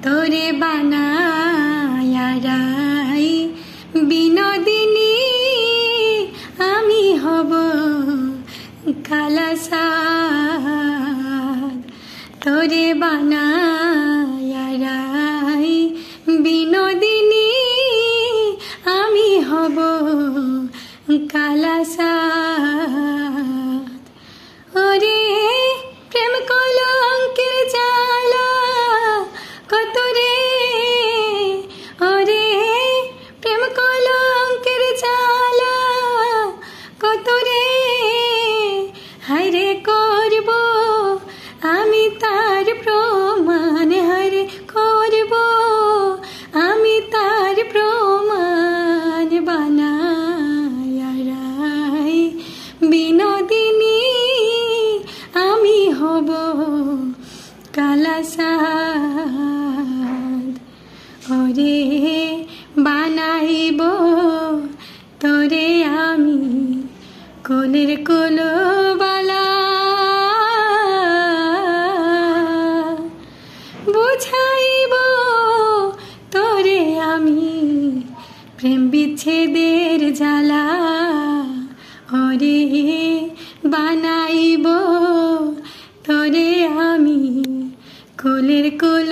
তোরে বানায়া রাই বিনোদিনী আমি হব কালাসাদ। তোরে বানায়া রাই বিনোদিনী আমি হব কালাসাদ। ওরে প্রেম কলঙ্কের জ্বালা কত রে, ওরে প্রেম কলঙ্কের জ্বালা কত রে, হায়রে করব আমি তার প্রমাণ, হায়রে করব আমি তার প্রমাণ। বানায়া রাই বিনোদিনী আমি হব কালাসাদ। ওরে বানাইব তোরে আমি কোলের কোলবালা, বুঝাইব তোরে আমি প্রেম বিচ্ছেদের জ্বালা। ওরে বানাইব তোরে আমি কোলের কোল